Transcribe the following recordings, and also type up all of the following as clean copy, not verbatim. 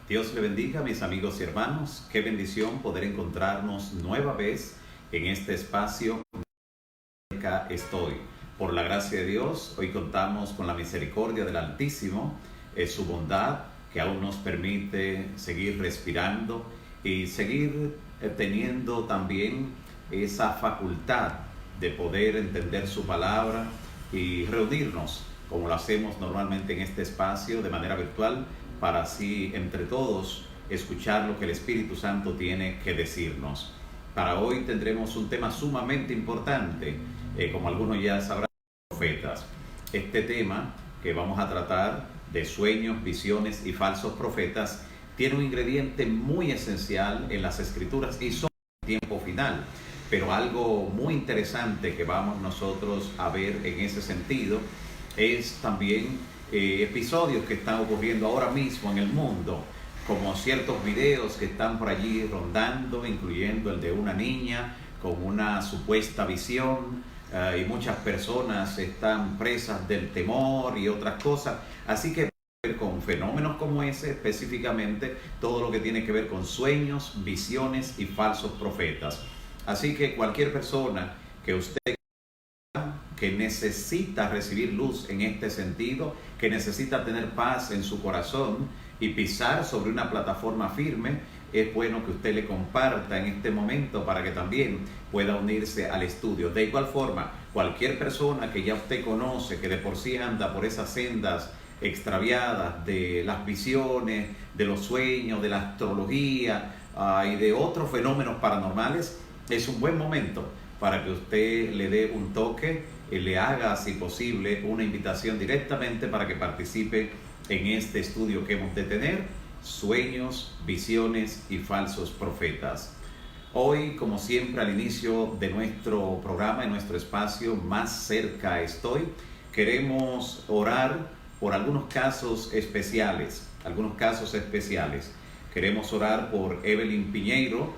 Dios le bendiga, mis amigos y hermanos. Qué bendición poder encontrarnos nueva vez en este espacio. Acá estoy. Por la gracia de Dios, hoy contamos con la misericordia del Altísimo, su bondad que aún nos permite seguir respirando y seguir teniendo también esa facultad de poder entender su palabra y reunirnos como lo hacemos normalmente en este espacio de manera virtual, para así entre todos escuchar lo que el Espíritu Santo tiene que decirnos. Para hoy tendremos un tema sumamente importante, como algunos ya sabrán, profetas. Este tema que vamos a tratar de sueños, visiones y falsos profetas tiene un ingrediente muy esencial en las Escrituras y son el tiempo final. Pero algo muy interesante que vamos nosotros a ver en ese sentido es también episodios que están ocurriendo ahora mismo en el mundo, como ciertos videos que están por allí rondando, incluyendo el de una niña con una supuesta visión, y muchas personas están presas del temor y otras cosas. Así que con fenómenos como ese, específicamente todo lo que tiene que ver con sueños, visiones y falsos profetas. Así que cualquier persona que usted que necesita recibir luz en este sentido, que necesita tener paz en su corazón y pisar sobre una plataforma firme, es bueno que usted le comparta en este momento para que también pueda unirse al estudio. De igual forma, cualquier persona que ya usted conoce, que de por sí anda por esas sendas extraviadas de las visiones, de los sueños, de la astrología y de otros fenómenos paranormales, es un buen momento para que usted le dé un toque y le haga, si posible, una invitación directamente para que participe en este estudio que hemos de tener: sueños, visiones y falsos profetas. Hoy, como siempre, al inicio de nuestro programa, en nuestro espacio Más Cerca Estoy, queremos orar por algunos casos especiales. Queremos orar por Evelyn Piñeiro,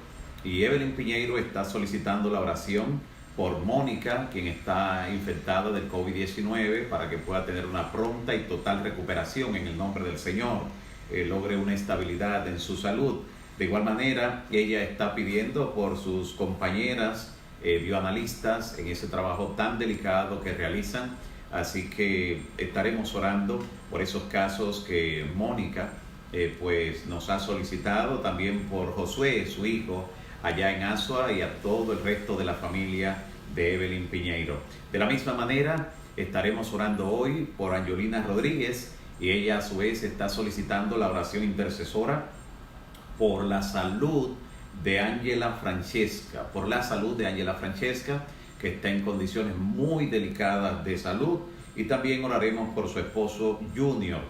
y Evelyn Piñeiro está solicitando la oración por Mónica, quien está infectada del COVID-19, para que pueda tener una pronta y total recuperación en el nombre del Señor, logre una estabilidad en su salud. De igual manera, ella está pidiendo por sus compañeras bioanalistas en ese trabajo tan delicado que realizan. Así que estaremos orando por esos casos que Mónica pues nos ha solicitado, también por Josué, su hijo, allá en Asua, y a todo el resto de la familia de Evelyn Piñeiro. De la misma manera, estaremos orando hoy por Angelina Rodríguez, y ella a su vez está solicitando la oración intercesora por la salud de Ángela Francesca, que está en condiciones muy delicadas de salud, y también oraremos por su esposo Junior,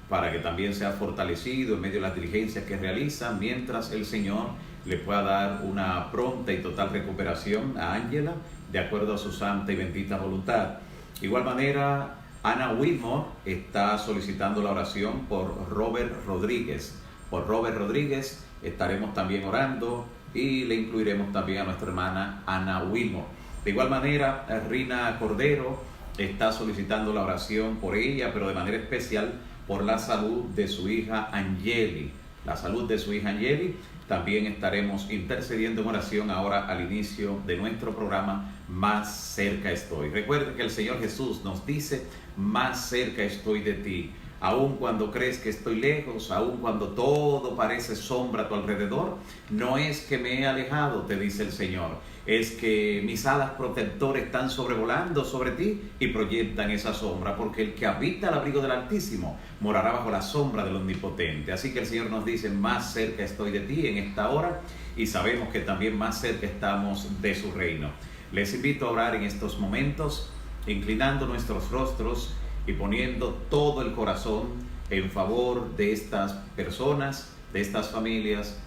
para que también sea fortalecido en medio de las diligencias que realiza, mientras el Señor le pueda dar una pronta y total recuperación a Ángela, de acuerdo a su santa y bendita voluntad. De igual manera, Ana Wilmore está solicitando la oración por Robert Rodríguez. Por Robert Rodríguez estaremos también orando, y le incluiremos también a nuestra hermana Ana Wilmore. De igual manera, Rina Cordero está solicitando la oración por ella, pero de manera especial por la salud de su hija Angeli. También estaremos intercediendo en oración ahora al inicio de nuestro programa Más Cerca Estoy. Recuerden que el Señor Jesús nos dice: más cerca estoy de ti. Aun cuando crees que estoy lejos, aun cuando todo parece sombra a tu alrededor, no es que me he alejado, te dice el Señor. Es que mis alas protectoras están sobrevolando sobre ti y proyectan esa sombra, porque el que habita al abrigo del Altísimo morará bajo la sombra del Omnipotente. Así que el Señor nos dice: más cerca estoy de ti en esta hora, y sabemos que también más cerca estamos de su reino. Les invito a orar en estos momentos, inclinando nuestros rostros y poniendo todo el corazón en favor de estas personas, de estas familias,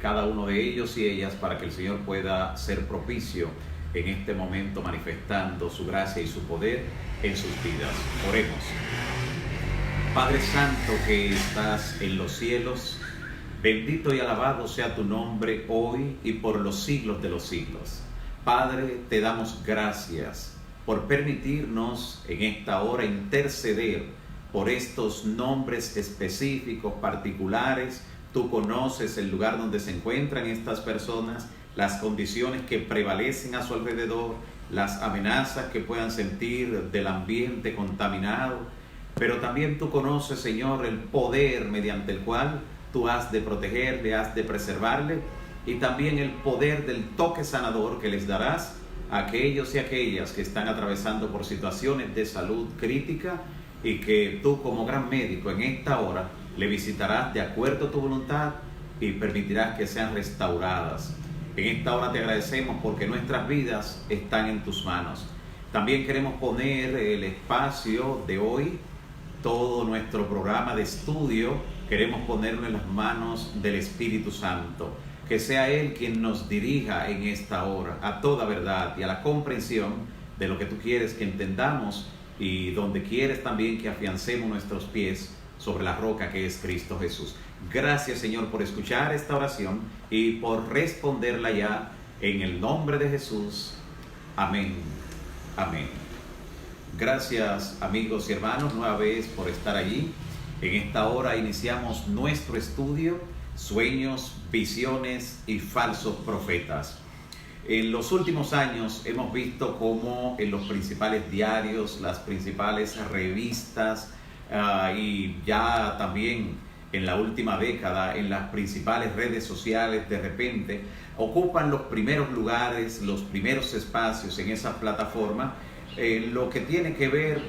cada uno de ellos y ellas, para que el Señor pueda ser propicio en este momento, manifestando su gracia y su poder en sus vidas. Oremos. Padre Santo que estás en los cielos, bendito y alabado sea tu nombre hoy y por los siglos de los siglos. Padre, te damos gracias por permitirnos en esta hora interceder por estos nombres específicos, particulares, Tú conoces el lugar donde se encuentran estas personas, las condiciones que prevalecen a su alrededor, las amenazas que puedan sentir del ambiente contaminado. Pero también tú conoces, Señor, el poder mediante el cual tú has de protegerle, has de preservarle, y también el poder del toque sanador que les darás a aquellos y aquellas que están atravesando por situaciones de salud crítica, y que tú, como gran médico, en esta hora le visitarás de acuerdo a tu voluntad y permitirás que sean restauradas. En esta hora te agradecemos porque nuestras vidas están en tus manos. También queremos poner el espacio de hoy, todo nuestro programa de estudio, queremos ponerlo en las manos del Espíritu Santo. Que sea Él quien nos dirija en esta hora a toda verdad y a la comprensión de lo que tú quieres que entendamos, y donde quieres también que afiancemos nuestros pies sobre la roca que es Cristo Jesús. Gracias, Señor, por escuchar esta oración y por responderla ya en el nombre de Jesús. Amén. Amén. Gracias, amigos y hermanos, nueva vez por estar allí. En esta hora iniciamos nuestro estudio: sueños, visiones y falsos profetas. En los últimos años hemos visto cómo en los principales diarios, las principales revistas y ya también en la última década en las principales redes sociales de repente ocupan los primeros lugares, los primeros espacios en esa plataforma, lo que tiene que ver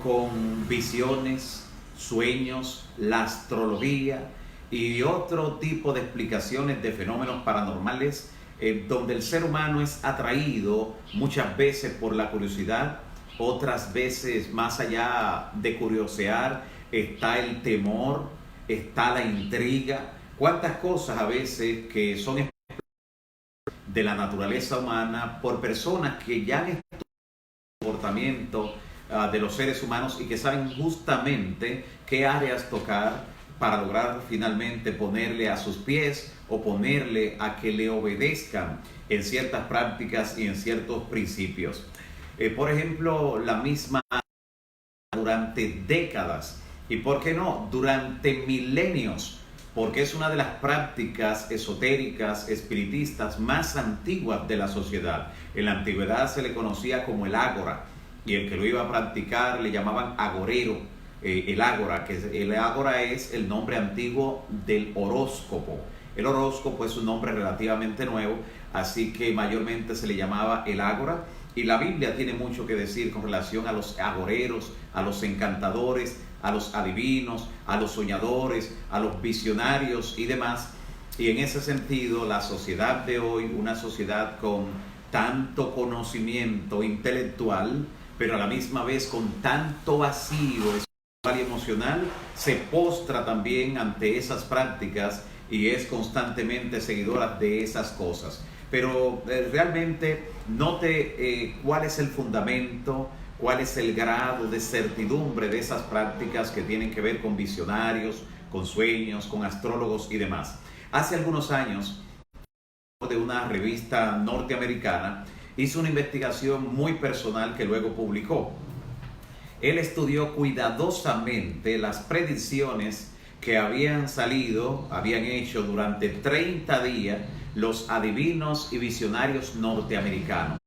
con visiones, sueños, la astrología y otro tipo de explicaciones de fenómenos paranormales, donde el ser humano es atraído muchas veces por la curiosidad, otras veces más allá de curiosear está el temor, está la intriga. Cuántas cosas a veces que son de la naturaleza humana por personas que ya han estudiado el comportamiento de los seres humanos y que saben justamente qué áreas tocar para lograr finalmente ponerle a sus pies o ponerle a que le obedezcan en ciertas prácticas y en ciertos principios. Por ejemplo, la misma durante décadas y, ¿por qué no?, durante milenios, porque es una de las prácticas esotéricas, espiritistas más antiguas de la sociedad. En la antigüedad se le conocía como el ágora, y el que lo iba a practicar le llamaban agorero. El ágora, el ágora es el nombre antiguo del horóscopo. El horóscopo es un nombre relativamente nuevo, así que mayormente se le llamaba el ágora. Y la Biblia tiene mucho que decir con relación a los agoreros, a los encantadores, a los adivinos, a los soñadores, a los visionarios y demás. Y en ese sentido, la sociedad de hoy, una sociedad con tanto conocimiento intelectual, pero a la misma vez con tanto vacío y emocional, se postra también ante esas prácticas y es constantemente seguidora de esas cosas. Pero realmente note cuál es el fundamento, cuál es el grado de certidumbre de esas prácticas que tienen que ver con visionarios, con sueños, con astrólogos y demás. Hace algunos años, de una revista norteamericana, hizo una investigación muy personal que luego publicó. Él estudió cuidadosamente las predicciones que habían hecho durante 30 días los adivinos y visionarios norteamericanos.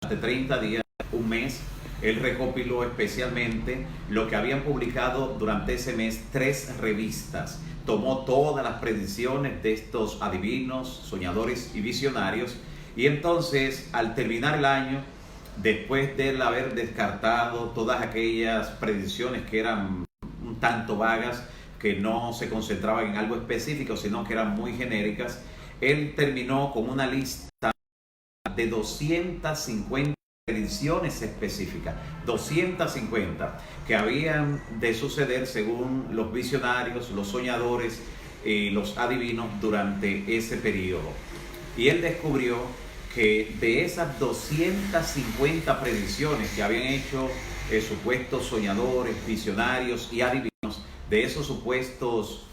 Durante 30 días, un mes, él recopiló especialmente lo que habían publicado durante ese mes 3 revistas. Tomó todas las predicciones de estos adivinos, soñadores y visionarios, y entonces, al terminar el año, después de él haber descartado todas aquellas predicciones que eran un tanto vagas, que no se concentraban en algo específico, sino que eran muy genéricas, él terminó con una lista de 250 predicciones específicas, 250 que habían de suceder según los visionarios, los soñadores y los adivinos durante ese periodo. Y él descubrió que de esas 250 predicciones que habían hecho supuestos soñadores, visionarios y adivinos, de esos supuestos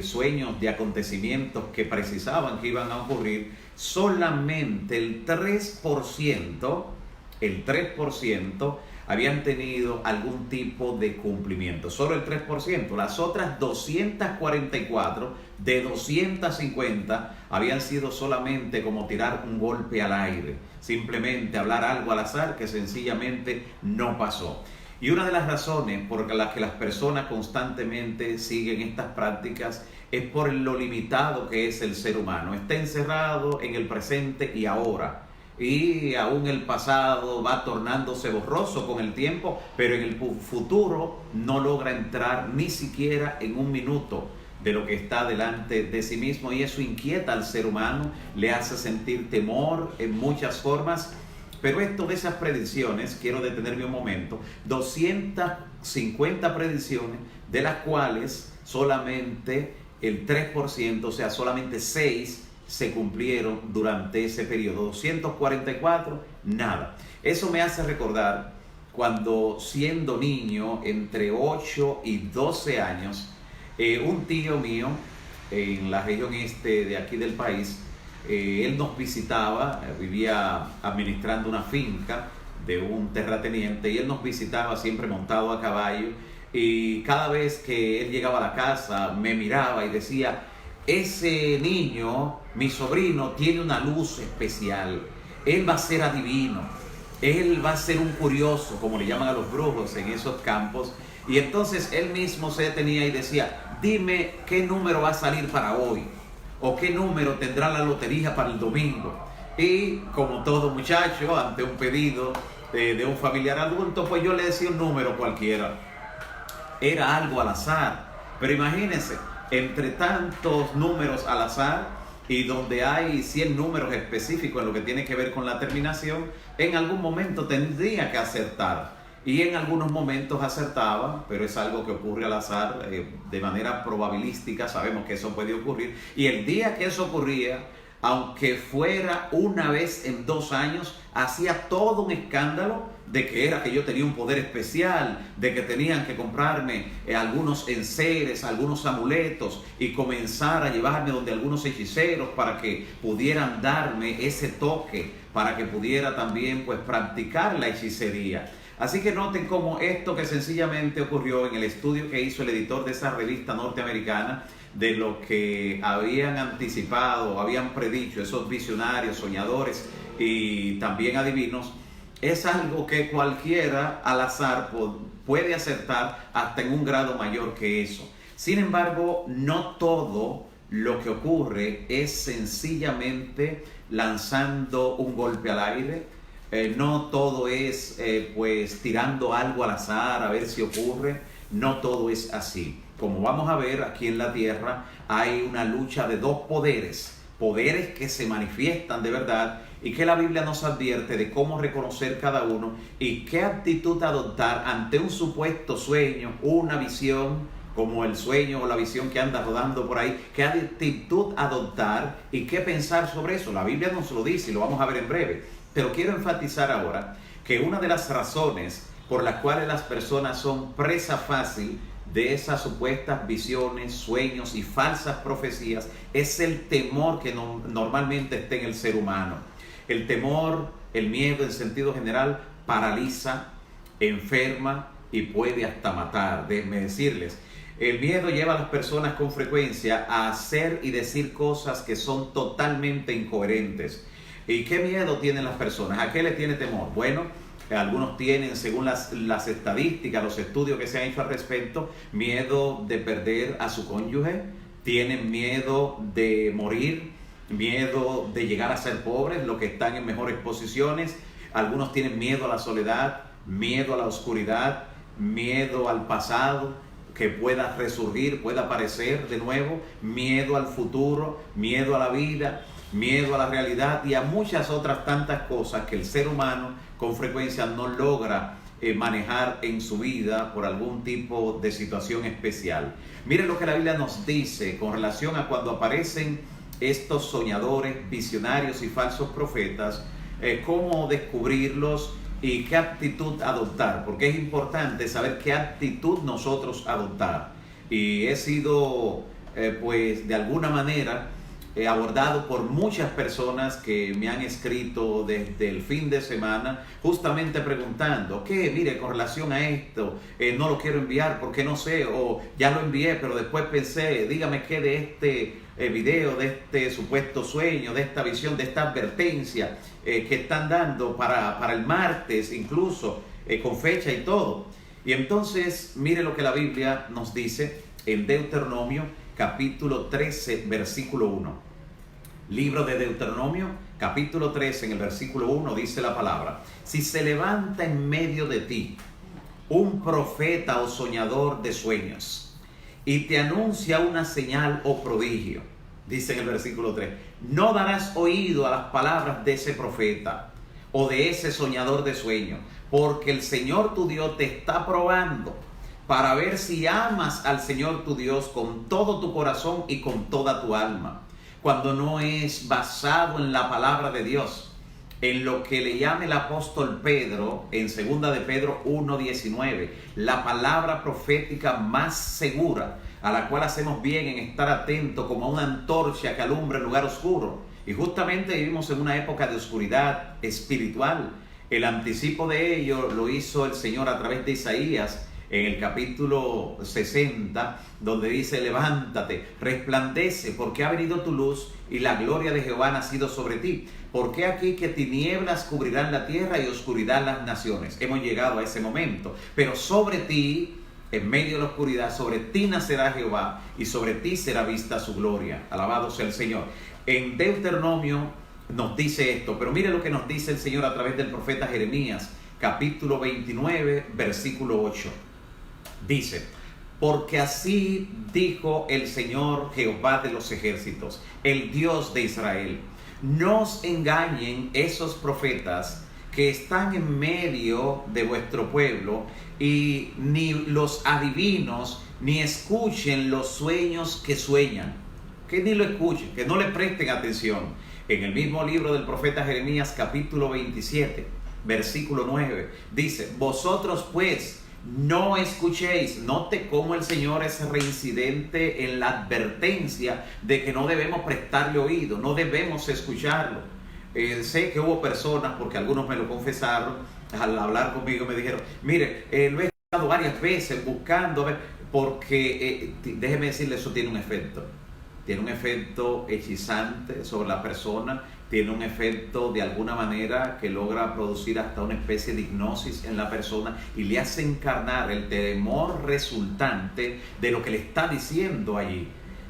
sueños de acontecimientos que precisaban que iban a ocurrir, solamente el 3% habían tenido algún tipo de cumplimiento. Solo el 3%. Las otras 244 de 250 habían sido solamente como tirar un golpe al aire, simplemente hablar algo al azar que sencillamente no pasó. Y una de las razones por las que las personas constantemente siguen estas prácticas es por lo limitado que es el ser humano. Está encerrado en el presente y ahora. Y aún el pasado va tornándose borroso con el tiempo, pero en el futuro no logra entrar ni siquiera en un minuto de lo que está delante de sí mismo, y eso inquieta al ser humano, le hace sentir temor en muchas formas. Pero esto de esas predicciones, quiero detenerme un momento, 250 predicciones, de las cuales solamente el 3%, o sea, solamente 6 se cumplieron durante ese periodo. 244, nada. Eso me hace recordar cuando, siendo niño, entre 8 y 12 años, un tío mío en la región este de aquí del país, él nos visitaba, vivía administrando una finca de un terrateniente, y él nos visitaba siempre montado a caballo, y cada vez que él llegaba a la casa me miraba y decía: ese niño, mi sobrino, tiene una luz especial, él va a ser adivino, él va a ser un curioso, como le llaman a los brujos en esos campos. Y entonces él mismo se detenía y decía: dime qué número va a salir para hoy, o qué número tendrá la lotería para el domingo. Y como todo muchacho, ante un pedido de un familiar adulto, pues yo le decía un número cualquiera. Era algo al azar, pero imagínense, entre tantos números al azar, y donde hay 100 números específicos en lo que tiene que ver con la terminación, en algún momento tendría que acertar. Y en algunos momentos acertaba, pero es algo que ocurre al azar, de manera probabilística, sabemos que eso puede ocurrir. Y el día que eso ocurría, aunque fuera una vez en 2 años, hacía todo un escándalo de que era que yo tenía un poder especial, de que tenían que comprarme algunos enseres, algunos amuletos, y comenzar a llevarme donde algunos hechiceros para que pudieran darme ese toque, para que pudiera también pues practicar la hechicería. Así que noten cómo esto que sencillamente ocurrió en el estudio que hizo el editor de esa revista norteamericana, de lo que habían anticipado, habían predicho esos visionarios, soñadores y también adivinos, es algo que cualquiera al azar puede acertar hasta en un grado mayor que eso. Sin embargo, no todo lo que ocurre es sencillamente lanzando un golpe al aire. No todo es pues tirando algo al azar a ver si ocurre. No todo es así. Como vamos a ver, aquí en la tierra hay una lucha de 2 poderes, poderes que se manifiestan de verdad, y que la Biblia nos advierte de cómo reconocer cada uno y qué actitud adoptar ante un supuesto sueño, una visión, como el sueño o la visión que anda rodando por ahí. Qué actitud adoptar y qué pensar sobre eso. La Biblia nos lo dice y lo vamos a ver en breve. Pero quiero enfatizar ahora que una de las razones por las cuales las personas son presa fácil de esas supuestas visiones, sueños y falsas profecías es el temor que normalmente está en el ser humano. El temor, el miedo en sentido general, paraliza, enferma y puede hasta matar. Déjenme decirles, el miedo lleva a las personas con frecuencia a hacer y decir cosas que son totalmente incoherentes. ¿Y qué miedo tienen las personas? ¿A qué le tiene temor? Bueno, algunos tienen, según las estadísticas, los estudios que se han hecho al respecto, miedo de perder a su cónyuge, tienen miedo de morir, miedo de llegar a ser pobres, los que están en mejores posiciones. Algunos tienen miedo a la soledad, miedo a la oscuridad, miedo al pasado, que pueda resurgir, pueda aparecer de nuevo, miedo al futuro, miedo a la vida, miedo a la realidad y a muchas otras tantas cosas que el ser humano con frecuencia no logra manejar en su vida por algún tipo de situación especial. Miren lo que la Biblia nos dice con relación a cuando aparecen estos soñadores, visionarios y falsos profetas, cómo descubrirlos y qué actitud adoptar, porque es importante saber qué actitud nosotros adoptar. Y he sido pues de alguna manera abordado por muchas personas que me han escrito desde el fin de semana, justamente preguntando, ¿qué? Mire, con relación a esto, no lo quiero enviar porque no sé, o ya lo envié, pero después pensé, dígame qué de este video, de este supuesto sueño, de esta visión, de esta advertencia que están dando para el martes, incluso con fecha y todo. Y entonces, mire lo que la Biblia nos dice en Deuteronomio, capítulo 13, versículo 1. Libro de Deuteronomio, capítulo 13, en el versículo 1, dice la palabra: si se levanta en medio de ti un profeta o soñador de sueños y te anuncia una señal o prodigio, dice en el versículo 3, no darás oído a las palabras de ese profeta o de ese soñador de sueños, porque el Señor tu Dios te está probando para ver si amas al Señor tu Dios con todo tu corazón y con toda tu alma. Cuando no es basado en la palabra de Dios, en lo que le llama el apóstol Pedro en 2 de Pedro 1:19, la palabra profética más segura, a la cual hacemos bien en estar atentos como una antorcha que alumbra el lugar oscuro. Y justamente vivimos en una época de oscuridad espiritual. El anticipo de ello lo hizo el Señor a través de Isaías, en el capítulo 60, donde dice: levántate, resplandece, porque ha venido tu luz y la gloria de Jehová ha nacido sobre ti. Porque aquí que tinieblas cubrirán la tierra y oscuridad las naciones. Hemos llegado a ese momento, pero sobre ti, en medio de la oscuridad, sobre ti nacerá Jehová y sobre ti será vista su gloria. Alabado sea el Señor. En Deuteronomio nos dice esto, pero mire lo que nos dice el Señor a través del profeta Jeremías, capítulo 29, versículo 8. Dice: porque así dijo el Señor Jehová de los ejércitos, el Dios de Israel, no os engañen esos profetas que están en medio de vuestro pueblo, y ni los adivinos, ni escuchen los sueños que sueñan. Que ni lo escuchen, que no le presten atención. En el mismo libro del profeta Jeremías, capítulo 27, versículo 9, dice: vosotros pues no escuchéis. Note cómo el Señor es reincidente en la advertencia de que no debemos prestarle oído, no debemos escucharlo. Sé que hubo personas, porque algunos me lo confesaron, al hablar conmigo me dijeron: mire, lo he escuchado varias veces buscando, porque déjeme decirle, eso tiene un efecto. Tiene un efecto hechizante sobre la persona, tiene un efecto de alguna manera que logra producir hasta una especie de hipnosis en la persona y le hace encarnar el temor resultante de lo que le está diciendo allí.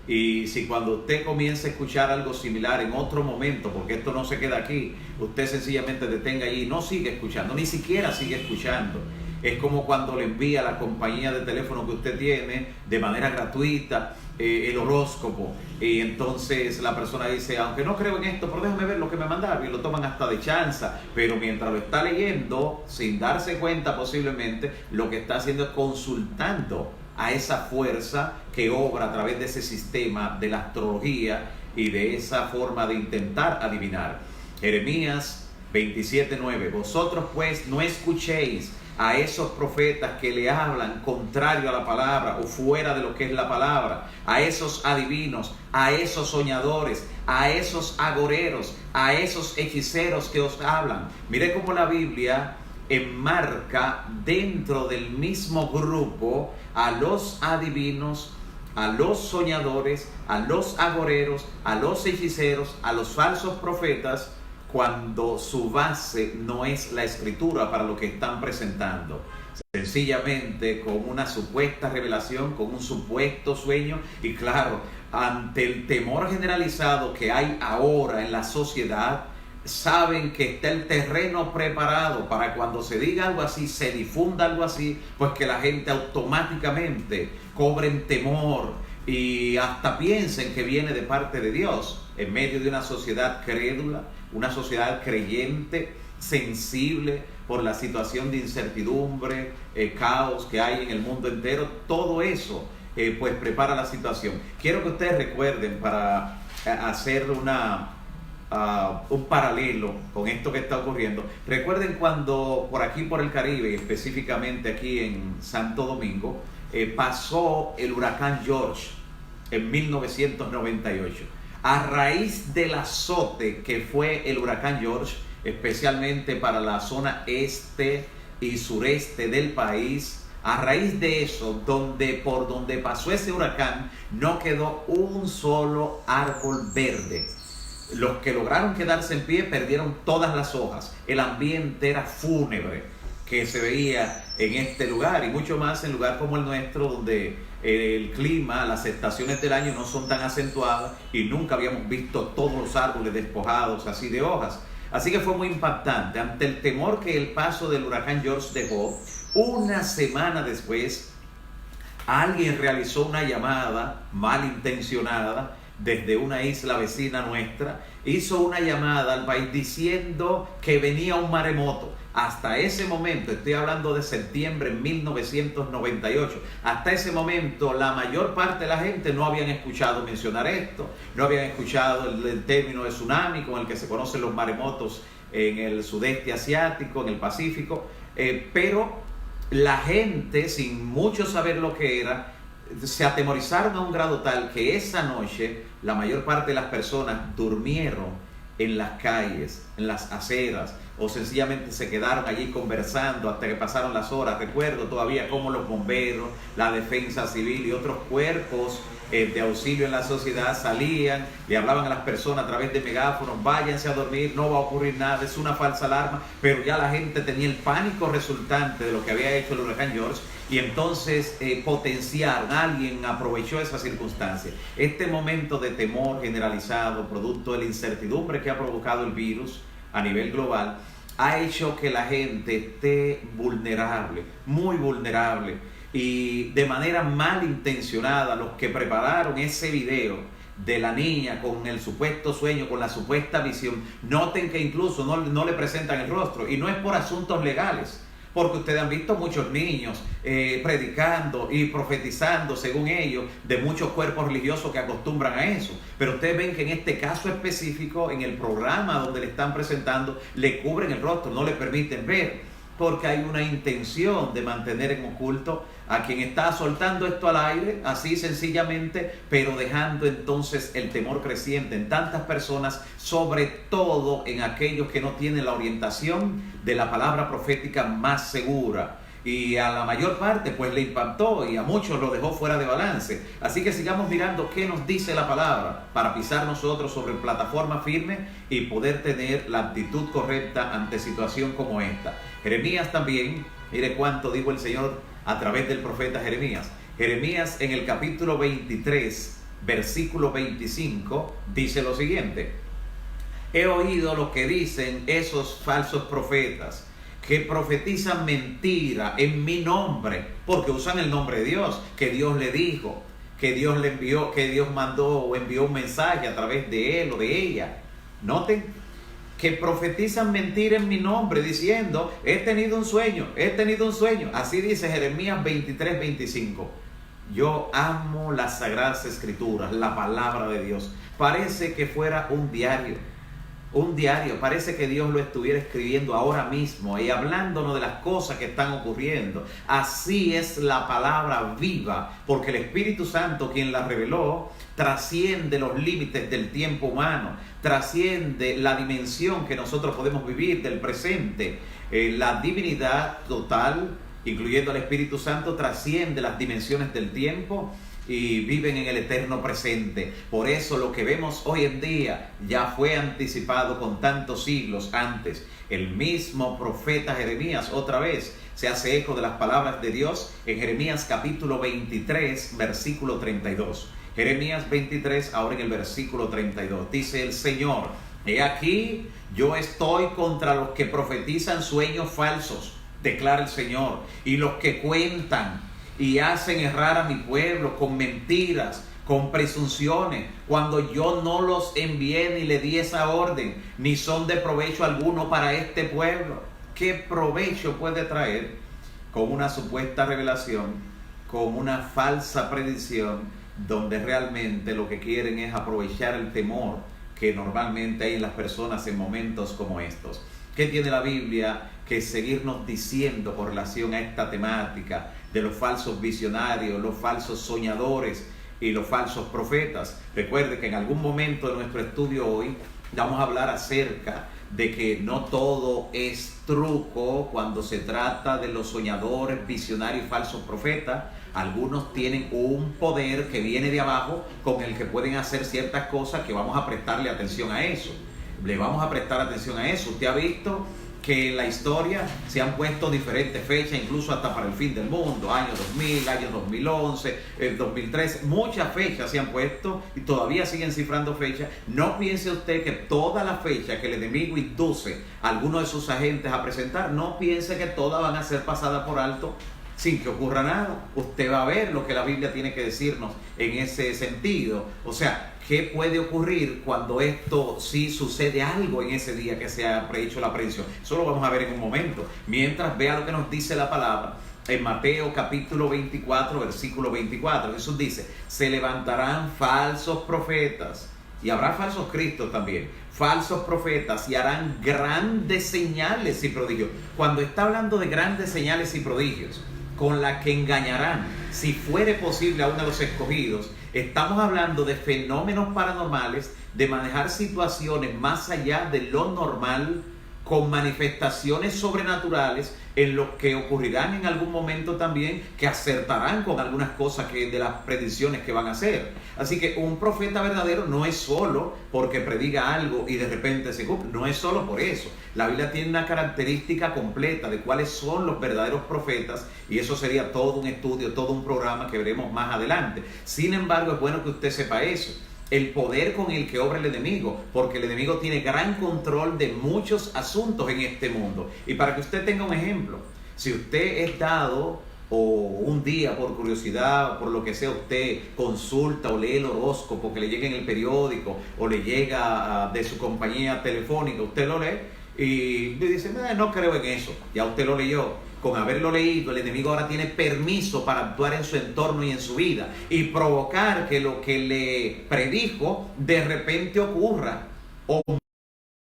Y si cuando usted comienza a escuchar algo similar en otro momento, porque esto no se queda aquí, usted sencillamente detenga allí y no sigue escuchando, ni siquiera sigue escuchando. Es como cuando le envía a la compañía de teléfono que usted tiene de manera gratuita el horóscopo, y entonces la persona dice: aunque no creo en esto, pero déjame ver lo que me mandaron, y lo toman hasta de chanza, pero mientras lo está leyendo, sin darse cuenta posiblemente, lo que está haciendo es consultando a esa fuerza que obra a través de ese sistema de la astrología y de esa forma de intentar adivinar. Jeremías 27:9: vosotros pues no escuchéis a esos profetas que le hablan contrario a la palabra o fuera de lo que es la palabra, a esos adivinos, a esos soñadores, a esos agoreros, a esos hechiceros que os hablan. Mire cómo la Biblia enmarca dentro del mismo grupo a los adivinos, a los soñadores, a los agoreros, a los hechiceros, a los falsos profetas, cuando su base no es la escritura para lo que están presentando. Sencillamente con una supuesta revelación, con un supuesto sueño, y claro, ante el temor generalizado que hay ahora en la sociedad, saben que está el terreno preparado para cuando se diga algo así, se difunda algo así, pues que la gente automáticamente cobre en temor y hasta piensen que viene de parte de Dios, en medio de una sociedad crédula, una sociedad creyente, sensible por la situación de incertidumbre, caos que hay en el mundo entero. Todo eso pues prepara la situación. Quiero que ustedes recuerden, para hacer un paralelo con esto que está ocurriendo, recuerden cuando por aquí por el Caribe, específicamente aquí en Santo Domingo, pasó el huracán George en 1998. A raíz del azote que fue el huracán George, especialmente para la zona este y sureste del país, a raíz de eso, por donde pasó ese huracán, no quedó un solo árbol verde. Los que lograron quedarse en pie perdieron todas las hojas. El ambiente era fúnebre que se veía en este lugar, y mucho más en lugar como el nuestro, donde el clima, las estaciones del año no son tan acentuadas y nunca habíamos visto todos los árboles despojados así de hojas. Así que fue muy impactante. Ante el temor que el paso del huracán George dejó, una semana después, alguien realizó una llamada malintencionada desde una isla vecina nuestra, hizo una llamada al país diciendo que venía un maremoto. Hasta ese momento, estoy hablando de septiembre de 1998, hasta ese momento la mayor parte de la gente no habían escuchado mencionar esto, no habían escuchado el término de tsunami con el que se conocen los maremotos en el sudeste asiático, en el Pacífico, pero la gente, sin mucho saber lo que era, se atemorizaron a un grado tal que esa noche la mayor parte de las personas durmieron en las calles, en las aceras, o sencillamente se quedaron allí conversando hasta que pasaron las horas. Recuerdo todavía cómo los bomberos, la defensa civil y otros cuerpos de auxilio en la sociedad salían, le hablaban a las personas a través de megáfonos: váyanse a dormir, no va a ocurrir nada, es una falsa alarma. Pero ya la gente tenía el pánico resultante de lo que había hecho el huracán George, y entonces potenciaron, alguien aprovechó esa circunstancia. Este momento de temor generalizado, producto de la incertidumbre que ha provocado el virus a nivel global, ha hecho que la gente esté vulnerable, muy vulnerable, y de manera malintencionada los que prepararon ese video de la niña con el supuesto sueño, con la supuesta visión, noten que incluso no le presentan el rostro, y no es por asuntos legales, porque ustedes han visto muchos niños predicando y profetizando, según ellos, de muchos cuerpos religiosos que acostumbran a eso. Pero ustedes ven que en este caso específico, en el programa donde le están presentando, le cubren el rostro, no le permiten ver, porque hay una intención de mantener en oculto a quien está soltando esto al aire, así sencillamente, pero dejando entonces el temor creciente en tantas personas, sobre todo en aquellos que no tienen la orientación de la palabra profética más segura. Y a la mayor parte pues le impactó, y a muchos lo dejó fuera de balance. Así que sigamos mirando qué nos dice la palabra para pisar nosotros sobre plataforma firme y poder tener la actitud correcta ante situación como esta. Jeremías también, mire cuánto dijo el Señor a través del profeta Jeremías. Jeremías en el capítulo 23, versículo 25, dice lo siguiente: he oído lo que dicen esos falsos profetas, que profetizan mentira en mi nombre, porque usan el nombre de Dios, que Dios le dijo, que Dios le envió, que Dios mandó o envió un mensaje a través de él o de ella. Noten que profetizan mentira en mi nombre, diciendo: he tenido un sueño, he tenido un sueño. Así dice Jeremías 23, 25. Yo amo las Sagradas Escrituras, la palabra de Dios. Parece que fuera un diario, parece que Dios lo estuviera escribiendo ahora mismo y hablándonos de las cosas que están ocurriendo. Así es la palabra viva, porque el Espíritu Santo, quien la reveló, trasciende los límites del tiempo humano, trasciende la dimensión que nosotros podemos vivir del presente. La divinidad total, incluyendo al Espíritu Santo, trasciende las dimensiones del tiempo y viven en el eterno presente. Por eso lo que vemos hoy en día ya fue anticipado con tantos siglos antes. El mismo profeta Jeremías otra vez se hace eco de las palabras de Dios en Jeremías capítulo 23, versículo 32. Jeremías 23, ahora en el versículo 32, dice el Señor: he aquí, yo estoy contra los que profetizan sueños falsos, declara el Señor, y los que cuentan y hacen errar a mi pueblo con mentiras, con presunciones, cuando yo no los envié ni le di esa orden, ni son de provecho alguno para este pueblo. ¿Qué provecho puede traer con una supuesta revelación, con una falsa predicción, donde realmente lo que quieren es aprovechar el temor que normalmente hay en las personas en momentos como estos? ¿Qué tiene la Biblia que seguirnos diciendo con relación a esta temática de los falsos visionarios, los falsos soñadores y los falsos profetas. Recuerde que en algún momento de nuestro estudio hoy vamos a hablar acerca de que no todo es truco cuando se trata de los soñadores, visionarios y falsos profetas. Algunos tienen un poder que viene de abajo con el que pueden hacer ciertas cosas que vamos a prestarle atención a eso. Le vamos a prestar atención a eso. Usted ha visto que en la historia se han puesto diferentes fechas, incluso hasta para el fin del mundo, año 2000, año 2011, 2013, muchas fechas se han puesto y todavía siguen cifrando fechas. No piense usted que todas las fechas que el enemigo induce a alguno de sus agentes a presentar, no piense que todas van a ser pasadas por alto sin que ocurra nada. Usted va a ver lo que la Biblia tiene que decirnos en ese sentido. O sea, ¿qué puede ocurrir cuando esto sí sucede algo en ese día que se ha hecho la predicción? Eso lo vamos a ver en un momento. Mientras, vea lo que nos dice la palabra en Mateo capítulo 24, versículo 24. Jesús dice: se levantarán falsos profetas y habrá falsos cristos también, falsos profetas, y harán grandes señales y prodigios. Cuando está hablando de grandes señales y prodigios, con la que engañarán, si fuere posible, a uno de los escogidos, estamos hablando de fenómenos paranormales, de manejar situaciones más allá de lo normal, con manifestaciones sobrenaturales, en los que ocurrirán en algún momento también, que acertarán con algunas cosas de las predicciones que van a hacer. Así que un profeta verdadero no es solo porque prediga algo y de repente se cumple, no es solo por eso. La Biblia tiene una característica completa de cuáles son los verdaderos profetas, y eso sería todo un estudio, todo un programa que veremos más adelante. Sin embargo, es bueno que usted sepa eso, el poder con el que obra el enemigo, porque el enemigo tiene gran control de muchos asuntos en este mundo. Y para que usted tenga un ejemplo, si usted es dado, o un día por curiosidad, por lo que sea, usted consulta o lee el horóscopo que le llega en el periódico o le llega de su compañía telefónica, usted lo lee y le dice: no creo en eso. Ya usted lo leyó. Con haberlo leído, el enemigo ahora tiene permiso para actuar en su entorno y en su vida y provocar que lo que le predijo de repente ocurra, o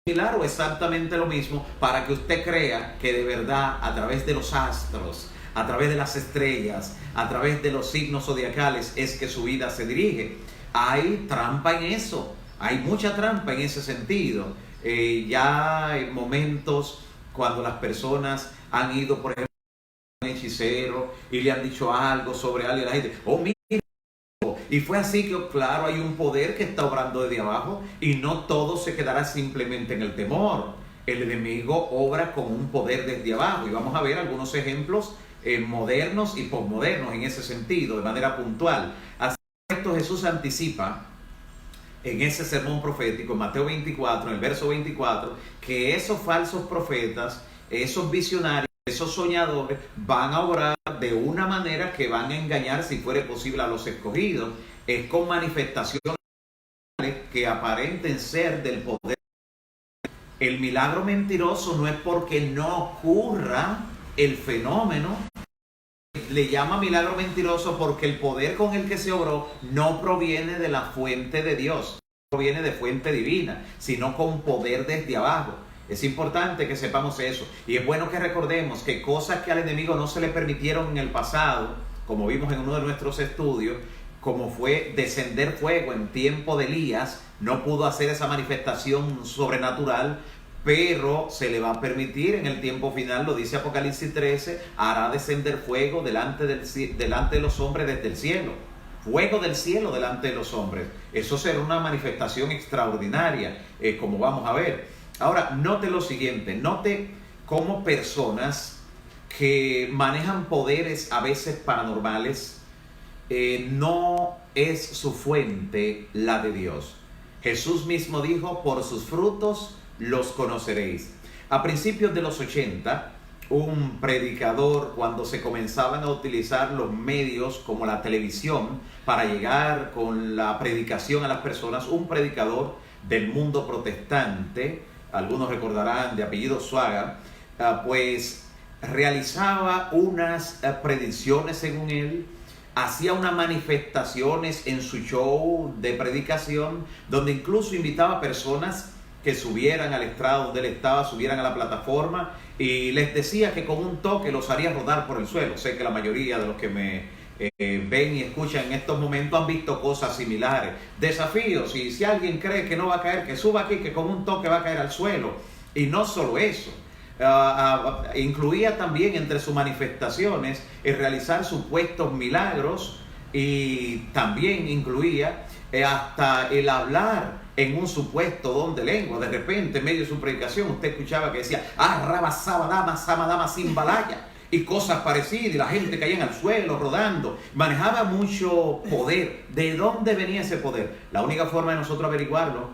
similar o exactamente lo mismo, para que usted crea que de verdad, a través de los astros, a través de las estrellas, a través de los signos zodiacales, es que su vida se dirige. Hay trampa en eso, hay mucha trampa en ese sentido. Ya hay momentos cuando las personas han ido, por ejemplo, a un hechicero y le han dicho algo sobre algo, y la gente: oh, mira. Y fue así que, claro, hay un poder que está obrando desde abajo, y no todo se quedará simplemente en el temor. El enemigo obra con un poder desde abajo, y vamos a ver algunos ejemplos modernos y posmodernos en ese sentido, de manera puntual. Así que esto Jesús anticipa en ese sermón profético, en Mateo 24, en el verso 24, que esos falsos profetas, esos visionarios, esos soñadores van a obrar de una manera que van a engañar, si fuere posible, a los escogidos. Es con manifestaciones que aparenten ser del poder. El milagro mentiroso no es porque no ocurra el fenómeno. Le llama milagro mentiroso porque el poder con el que se obró no proviene de la fuente de Dios, no proviene de fuente divina, sino con poder desde abajo. Es importante que sepamos eso, y es bueno que recordemos que cosas que al enemigo no se le permitieron en el pasado, como vimos en uno de nuestros estudios, como fue descender fuego en tiempo de Elías, no pudo hacer esa manifestación sobrenatural, pero se le va a permitir en el tiempo final, lo dice Apocalipsis 13, hará descender fuego delante de los hombres desde el cielo. Fuego del cielo delante de los hombres. Eso será una manifestación extraordinaria, como vamos a ver. Ahora, note lo siguiente, note cómo personas que manejan poderes a veces paranormales, no es su fuente la de Dios. Jesús mismo dijo: por sus frutos los conoceréis. A principios de los 80, un predicador, cuando se comenzaban a utilizar los medios como la televisión para llegar con la predicación a las personas, un predicador del mundo protestante, algunos recordarán de apellido Swaggart, pues realizaba unas predicciones según él, hacía unas manifestaciones en su show de predicación, donde incluso invitaba a personas que subieran al estrado donde él estaba, subieran a la plataforma, y les decía que con un toque los haría rodar por el suelo. Sé que la mayoría de los que me ven y escuchan en estos momentos han visto cosas similares. Desafíos, y si alguien cree que no va a caer, que suba aquí, que con un toque va a caer al suelo. Y no solo eso, incluía también entre sus manifestaciones el realizar supuestos milagros, y también incluía hasta el hablar en un supuesto don de lengua. De repente, en medio de su predicación, usted escuchaba que decía, Raba Sabadama Samadama Simbalaya, y cosas parecidas, y la gente caía en el suelo rodando. Manejaba mucho poder. ¿De dónde venía ese poder? La única forma de nosotros averiguarlo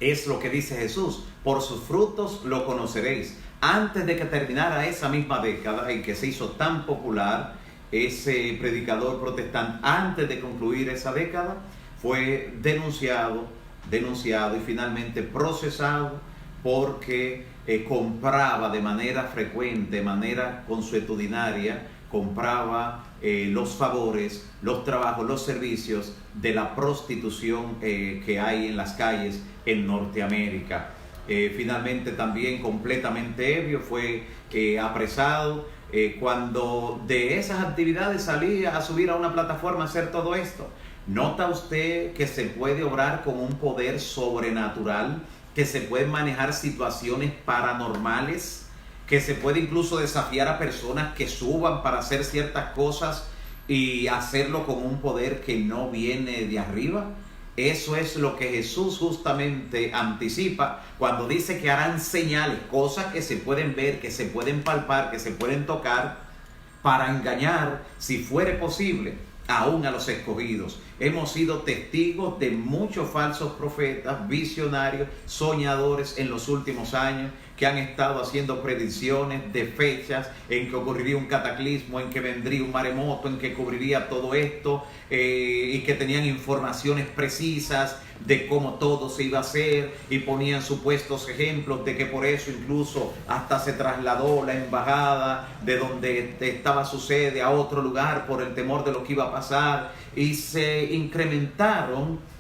es lo que dice Jesús: por sus frutos lo conoceréis. Antes de que terminara esa misma década en que se hizo tan popular ese predicador protestante, antes de concluir esa década, fue denunciado y finalmente procesado porque compraba de manera frecuente, de manera consuetudinaria, compraba los favores, los trabajos, los servicios de la prostitución que hay en las calles en Norteamérica. Finalmente también completamente ebrio fue apresado cuando de esas actividades salía a subir a una plataforma a hacer todo esto. ¿Nota usted que se puede obrar con un poder sobrenatural, que se pueden manejar situaciones paranormales, que se puede incluso desafiar a personas que suban para hacer ciertas cosas y hacerlo con un poder que no viene de arriba? Eso es lo que Jesús justamente anticipa cuando dice que harán señales, cosas que se pueden ver, que se pueden palpar, que se pueden tocar, para engañar, si fuere posible, aún a los escogidos. Hemos sido testigos de muchos falsos profetas, visionarios, soñadores en los últimos años, que han estado haciendo predicciones de fechas en que ocurriría un cataclismo, en que vendría un maremoto, en que cubriría todo esto, y que tenían informaciones precisas de cómo todo se iba a hacer, y ponían supuestos ejemplos de que por eso incluso hasta se trasladó la embajada de donde estaba su sede a otro lugar por el temor de lo que iba a pasar, y se incrementaron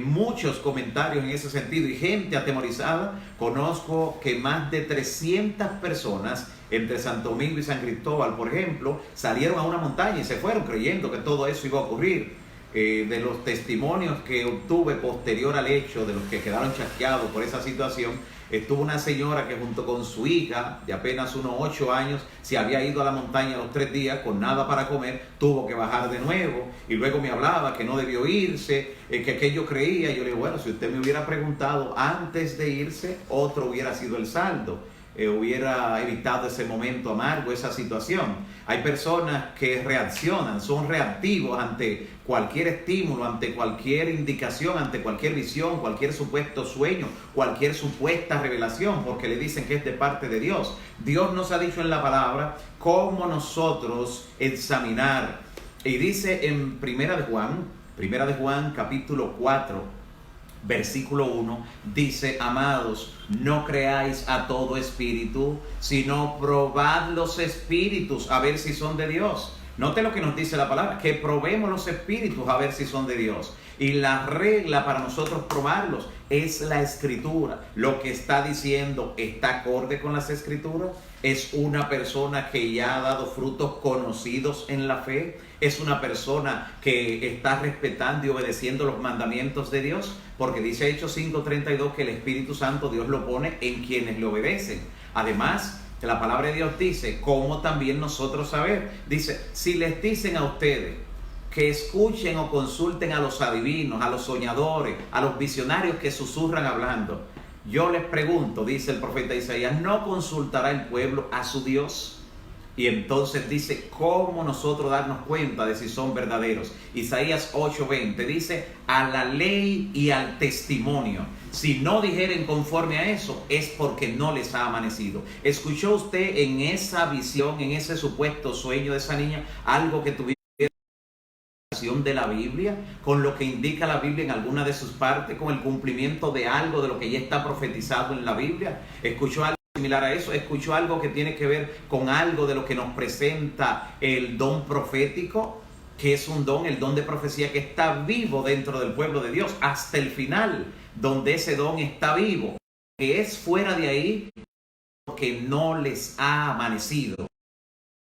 muchos comentarios en ese sentido y gente atemorizada. Conozco que más de 300 personas entre Santo Domingo y San Cristóbal, por ejemplo, salieron a una montaña y se fueron creyendo que todo eso iba a ocurrir. De los testimonios que obtuve posterior al hecho, de los que quedaron chasqueados por esa situación, estuvo una señora que junto con su hija de apenas unos 8 años se había ido a la montaña los 3 días con nada para comer, tuvo que bajar de nuevo, y luego me hablaba que no debió irse, que yo creía. Yo le digo, bueno, si usted me hubiera preguntado antes de irse, otro hubiera sido el saldo. Hubiera evitado ese momento amargo, esa situación. Hay personas que reaccionan, son reactivos ante cualquier estímulo, ante cualquier indicación, ante cualquier visión, cualquier supuesto sueño, cualquier supuesta revelación, porque le dicen que es de parte de Dios. Dios nos ha dicho en la palabra cómo nosotros examinar. Y dice en Primera de Juan capítulo 4, versículo 1, dice: amados, no creáis a todo espíritu, sino probad los espíritus a ver si son de Dios. Note lo que nos dice la palabra, que probemos los espíritus a ver si son de Dios. Y la regla para nosotros probarlos es la Escritura. Lo que está diciendo está acorde con las Escrituras. Es una persona que ya ha dado frutos conocidos en la fe. Es una persona que está respetando y obedeciendo los mandamientos de Dios. Porque dice Hechos 5:32 que el Espíritu Santo Dios lo pone en quienes le obedecen. Además, la palabra de Dios dice, ¿cómo también nosotros saber? Dice, si les dicen a ustedes que escuchen o consulten a los adivinos, a los soñadores, a los visionarios que susurran hablando, yo les pregunto, dice el profeta Isaías, ¿no consultará el pueblo a su Dios? Y entonces dice, ¿cómo nosotros darnos cuenta de si son verdaderos? Isaías 8:20 dice, a la ley y al testimonio. Si no dijeren conforme a eso, es porque no les ha amanecido. ¿Escuchó usted en esa visión, en ese supuesto sueño de esa niña, algo que tuviera de la Biblia, con lo que indica la Biblia en alguna de sus partes, con el cumplimiento de algo de lo que ya está profetizado en la Biblia? ¿Escuchó algo similar a eso? ¿Escuchó algo que tiene que ver con algo de lo que nos presenta el don profético, que es un don, el don de profecía que está vivo dentro del pueblo de Dios hasta el final, donde ese don está vivo, que es fuera de ahí porque no les ha amanecido?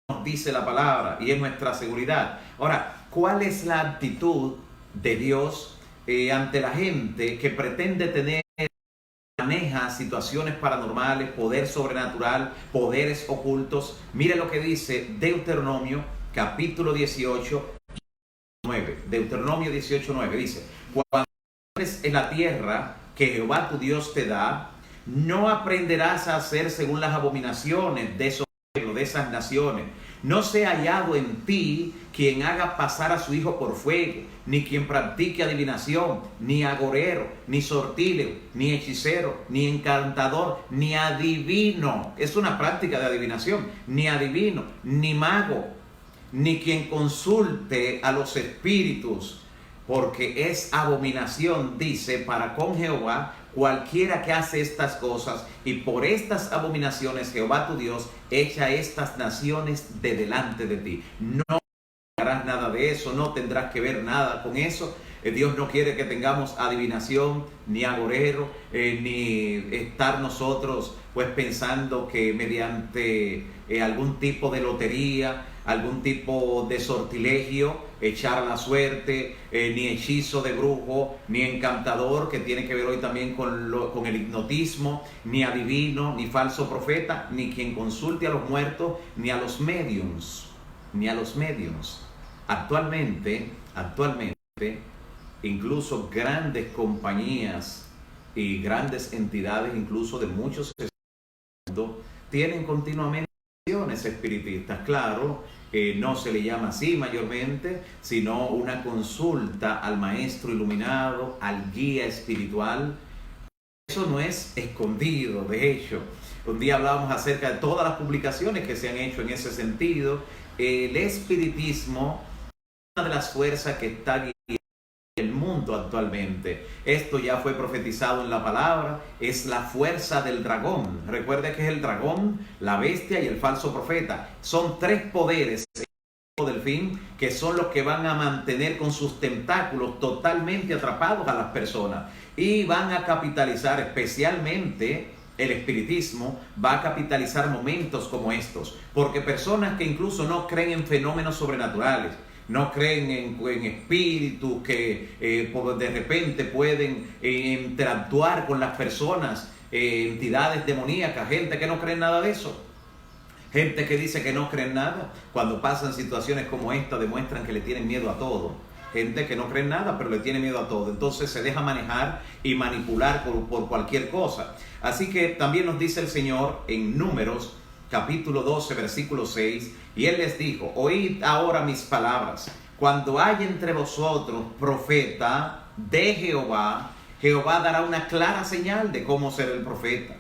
Nos dice la palabra y es nuestra seguridad. Ahora, ¿cuál es la actitud de Dios ante la gente que pretende tener, maneja situaciones paranormales, poder sobrenatural, poderes ocultos? Mire lo que dice Deuteronomio capítulo 18, 9. Deuteronomio 18, 9 dice: cuando entres en la tierra que Jehová tu Dios te da, no aprenderás a hacer según las abominaciones de esos pueblos, de esas naciones. No sea hallado en ti quien haga pasar a su hijo por fuego, ni quien practique adivinación, ni agorero, ni sortileo, ni hechicero, ni encantador, ni adivino. Es una práctica de adivinación. Ni adivino, ni mago, ni quien consulte a los espíritus, porque es abominación, dice, para con Jehová cualquiera que hace estas cosas, y por estas abominaciones Jehová tu Dios echa estas naciones de delante de ti. No harás nada de eso, no tendrás que ver nada con eso. Dios no quiere que tengamos adivinación, ni agorero, ni estar nosotros pues pensando que mediante algún tipo de lotería, algún tipo de sortilegio, echar la suerte, ni hechizo de brujo, ni encantador, que tiene que ver hoy también con el hipnotismo, ni adivino, ni falso profeta, ni quien consulte a los muertos, ni a los mediums, ni a los mediums. Actualmente, incluso grandes compañías y grandes entidades, incluso de muchos estados, tienen continuamente acciones espiritistas. Claro, no se le llama así mayormente, sino una consulta al maestro iluminado, al guía espiritual. Eso no es escondido. De hecho, un día hablábamos acerca de todas las publicaciones que se han hecho en ese sentido. El espiritismo es una de las fuerzas que está guiando el mundo actualmente. Esto ya fue profetizado en la palabra. Es la fuerza del dragón. Recuerde que es el dragón, la bestia y el falso profeta. Son tres poderes del fin que son los que van a mantener con sus tentáculos totalmente atrapados a las personas, y van a capitalizar, especialmente el espiritismo va a capitalizar momentos como estos, porque personas que incluso no creen en fenómenos sobrenaturales, no creen en espíritus que de repente pueden interactuar con las personas, entidades demoníacas, gente que no cree en nada de eso. Gente que dice que no cree en nada, cuando pasan situaciones como esta, demuestran que le tienen miedo a todo. Gente que no cree en nada, pero le tiene miedo a todo. Entonces se deja manejar y manipular por cualquier cosa. Así que también nos dice el Señor en Números, capítulo 12, versículo 6, y Él les dijo: oíd ahora mis palabras. Cuando haya entre vosotros profeta de Jehová, Jehová dará una clara señal de cómo ser el profeta.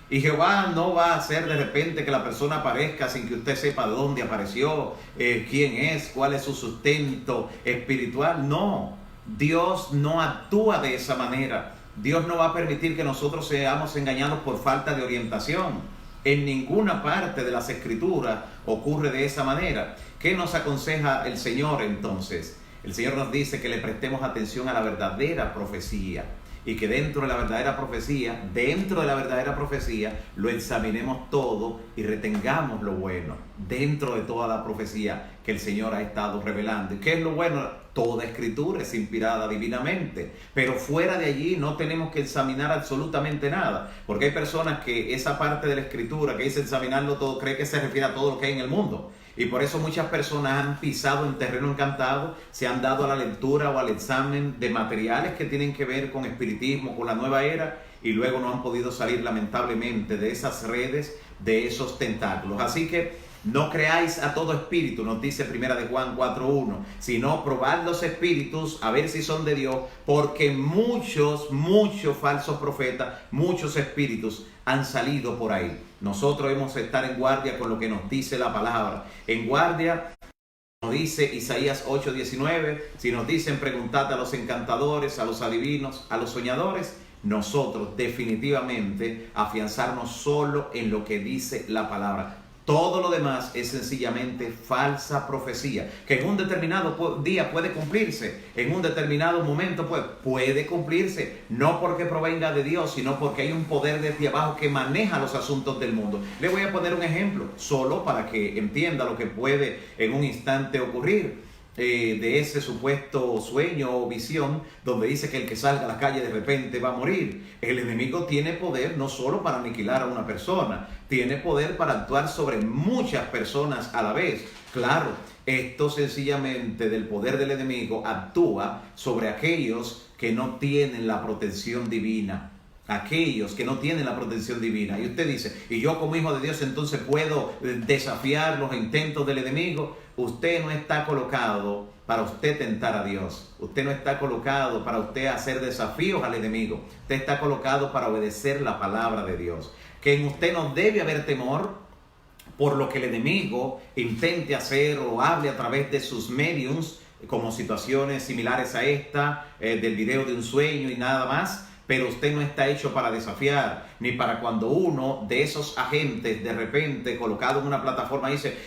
Y Jehová no va a hacer de repente que la persona aparezca sin que usted sepa de dónde apareció, quién es, cuál es su sustento espiritual. No, Dios no actúa de esa manera. Dios no va a permitir que nosotros seamos engañados por falta de orientación. En ninguna parte de las Escrituras ocurre de esa manera. ¿Qué nos aconseja el Señor entonces? El Señor nos dice que le prestemos atención a la verdadera profecía. Y que dentro de la verdadera profecía, lo examinemos todo y retengamos lo bueno dentro de toda la profecía que el Señor ha estado revelando. ¿Y qué es lo bueno? Toda escritura es inspirada divinamente, pero fuera de allí no tenemos que examinar absolutamente nada, porque hay personas que esa parte de la escritura que dice examinarlo todo, cree que se refiere a todo lo que hay en el mundo. Y por eso muchas personas han pisado en terreno encantado, se han dado a la lectura o al examen de materiales que tienen que ver con espiritismo, con la nueva era, y luego no han podido salir lamentablemente de esas redes, de esos tentáculos. Así que no creáis a todo espíritu, nos dice Primera de Juan 4:1, sino probad los espíritus a ver si son de Dios, porque muchos falsos profetas, muchos espíritus han salido por ahí. Nosotros hemos de estar en guardia con lo que nos dice la palabra. En guardia, nos dice Isaías 8:19, si nos dicen preguntad a los encantadores, a los adivinos, a los soñadores, nosotros definitivamente afianzarnos solo en lo que dice la palabra. Todo lo demás es sencillamente falsa profecía, que en un determinado día puede cumplirse, en un determinado momento puede cumplirse, no porque provenga de Dios, sino porque hay un poder desde abajo que maneja los asuntos del mundo. Le voy a poner un ejemplo, solo para que entienda lo que puede en un instante ocurrir. de ese supuesto sueño o visión donde dice que el que salga a la calle de repente va a morir. El enemigo tiene poder no solo para aniquilar a una persona, tiene poder para actuar sobre muchas personas a la vez. Claro, esto sencillamente del poder del enemigo actúa sobre aquellos que no tienen la protección divina. Aquellos que no tienen la protección divina. Y usted dice, y yo como hijo de Dios entonces puedo desafiar los intentos del enemigo. Usted no está colocado para usted tentar a Dios. Usted no está colocado para usted hacer desafíos al enemigo. Usted está colocado para obedecer la palabra de Dios. Que en usted no debe haber temor por lo que el enemigo intente hacer o hable a través de sus mediums, como situaciones similares a esta, del video de un sueño y nada más. Pero usted no está hecho para desafiar, ni para cuando uno de esos agentes de repente colocado en una plataforma dice,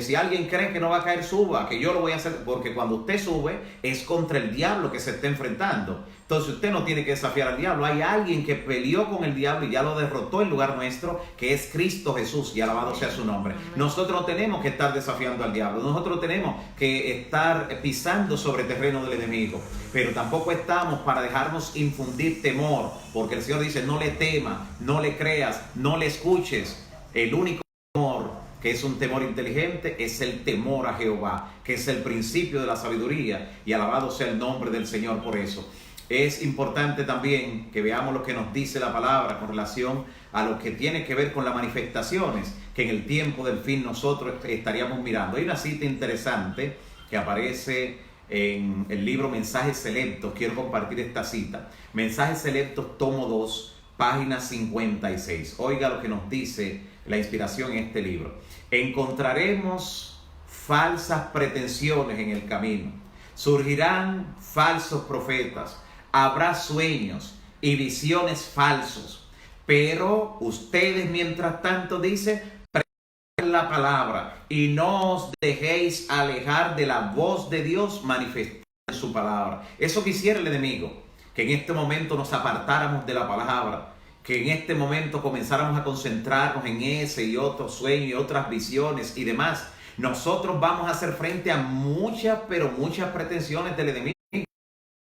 si alguien cree que no va a caer, suba, que yo lo voy a hacer, porque cuando usted sube es contra el diablo que se está enfrentando. Entonces usted no tiene que desafiar al diablo. Hay alguien que peleó con el diablo y ya lo derrotó en lugar nuestro, que es Cristo Jesús, y alabado sea su nombre. Nosotros no tenemos que estar desafiando al diablo. Nosotros tenemos que estar pisando sobre terreno del enemigo. Pero tampoco estamos para dejarnos infundir temor, porque el Señor dice, no le temas, no le creas, no le escuches. El único temor que es un temor inteligente es el temor a Jehová, que es el principio de la sabiduría, y alabado sea el nombre del Señor por eso. Es importante también que veamos lo que nos dice la palabra con relación a lo que tiene que ver con las manifestaciones que en el tiempo del fin nosotros estaríamos mirando. Hay una cita interesante que aparece en el libro Mensajes Selectos. Quiero compartir esta cita. Mensajes Selectos, tomo 2, página 56. Oiga lo que nos dice la inspiración en este libro. Encontraremos falsas pretensiones en el camino. Surgirán falsos profetas. Habrá sueños y visiones falsos. Pero ustedes, mientras tanto, dice, prediquen la palabra y no os dejéis alejar de la voz de Dios manifestada en su palabra. Eso quisiera el enemigo, que en este momento nos apartáramos de la palabra, que en este momento comenzáramos a concentrarnos en ese y otro sueño y otras visiones y demás. Nosotros vamos a hacer frente a muchas, pero muchas pretensiones del enemigo.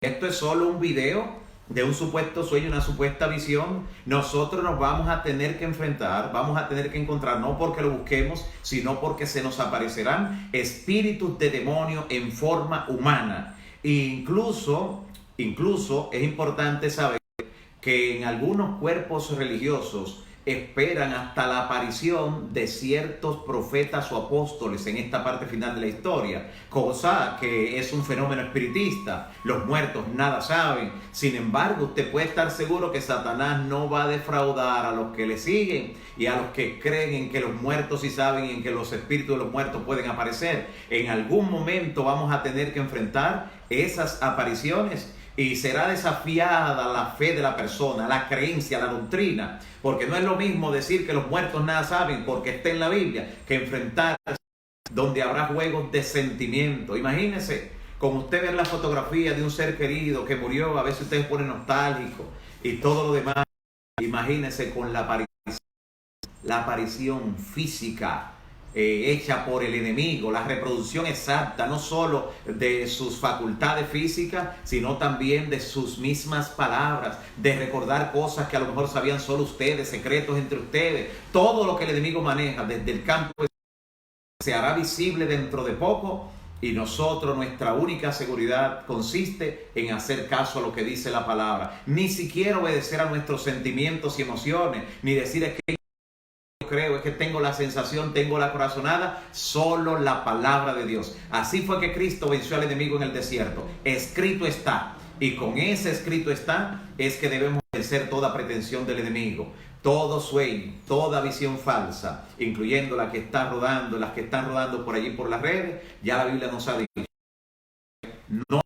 Esto es solo un video de un supuesto sueño, una supuesta visión. Nosotros nos vamos a tener que enfrentar, vamos a tener que encontrar, no porque lo busquemos, sino porque se nos aparecerán espíritus de demonio en forma humana. E incluso es importante saber que en algunos cuerpos religiosos esperan hasta la aparición de ciertos profetas o apóstoles en esta parte final de la historia, cosa que es un fenómeno espiritista. Los muertos nada saben. Sin embargo, usted puede estar seguro que Satanás no va a defraudar a los que le siguen y a los que creen en que los muertos sí saben y en que los espíritus de los muertos pueden aparecer. En algún momento vamos a tener que enfrentar esas apariciones y será desafiada la fe de la persona, la creencia, la doctrina, porque no es lo mismo decir que los muertos nada saben porque está en la Biblia, que enfrentarse donde habrá juegos de sentimiento. Imagínense, como usted ver la fotografía de un ser querido que murió, a veces usted se pone nostálgico y todo lo demás. Imagínense con la aparición física hecha por el enemigo, la reproducción exacta no solo de sus facultades físicas, sino también de sus mismas palabras, de recordar cosas que a lo mejor sabían solo ustedes, secretos entre ustedes. Todo lo que el enemigo maneja desde el campo se hará visible dentro de poco, y nosotros, nuestra única seguridad consiste en hacer caso a lo que dice la palabra. Ni siquiera obedecer a nuestros sentimientos y emociones, ni decir es que creo, es que tengo la sensación, tengo la corazonada. Solo la palabra de Dios. Así fue que Cristo venció al enemigo en el desierto. Escrito está. Y con ese escrito está es que debemos vencer toda pretensión del enemigo, todo sueño, toda visión falsa, incluyendo la que está rodando, las que están rodando por allí por las redes. Ya la Biblia nos ha dicho, no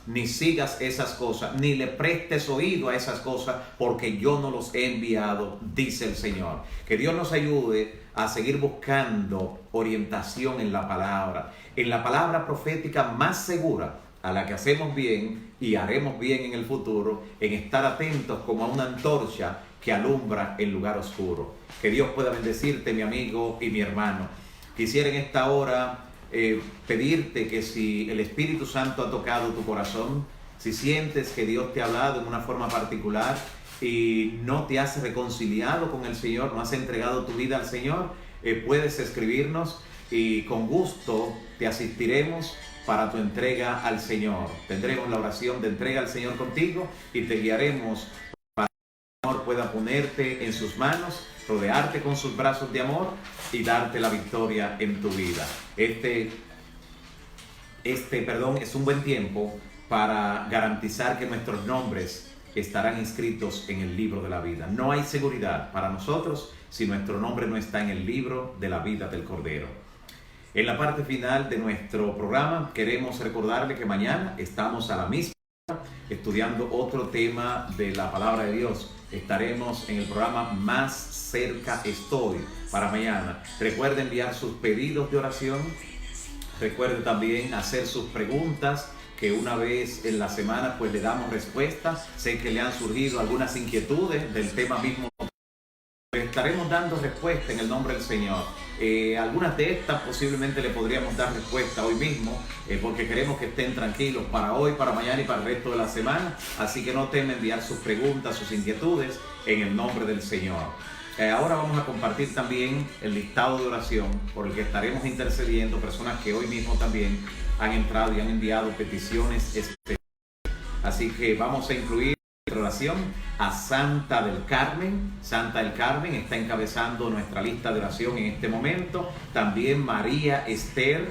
ni sigas esas cosas, ni le prestes oído a esas cosas, porque yo no los he enviado, dice el Señor. Que Dios nos ayude a seguir buscando orientación en la palabra profética más segura, a la que hacemos bien y haremos bien en el futuro, en estar atentos como a una antorcha que alumbra el lugar oscuro. Que Dios pueda bendecirte, mi amigo y mi hermano. Quisiera en esta hora pedirte que si el Espíritu Santo ha tocado tu corazón, si sientes que Dios te ha hablado en una forma particular y no te has reconciliado con el Señor, no has entregado tu vida al Señor, puedes escribirnos y con gusto te asistiremos para tu entrega al Señor. Tendremos la oración de entrega al Señor contigo y te guiaremos para que el Señor pueda ponerte en sus manos, rodearte con sus brazos de amor y darte la victoria en tu vida. Este es un buen tiempo para garantizar que nuestros nombres estarán inscritos en el libro de la vida. No hay seguridad para nosotros si nuestro nombre no está en el libro de la vida del Cordero. En la parte final de nuestro programa queremos recordarle que mañana estamos a la misma hora estudiando otro tema de la palabra de Dios. Estaremos en el programa Más cerca estoy para mañana. Recuerde enviar sus pedidos de oración. Recuerde también hacer sus preguntas, que una vez en la semana pues le damos respuestas. Sé que le han surgido algunas inquietudes del tema mismo. Estaremos dando respuesta en el nombre del Señor. Algunas de estas posiblemente le podríamos dar respuesta hoy mismo, porque queremos que estén tranquilos para hoy, para mañana y para el resto de la semana. Así que no temen enviar sus preguntas, sus inquietudes en el nombre del Señor. Ahora vamos a compartir también el listado de oración por el que estaremos intercediendo, personas que hoy mismo también han entrado y han enviado peticiones especiales. Así que vamos a incluir en oración a Santa del Carmen. Santa del Carmen está encabezando nuestra lista de oración en este momento. También María Esther,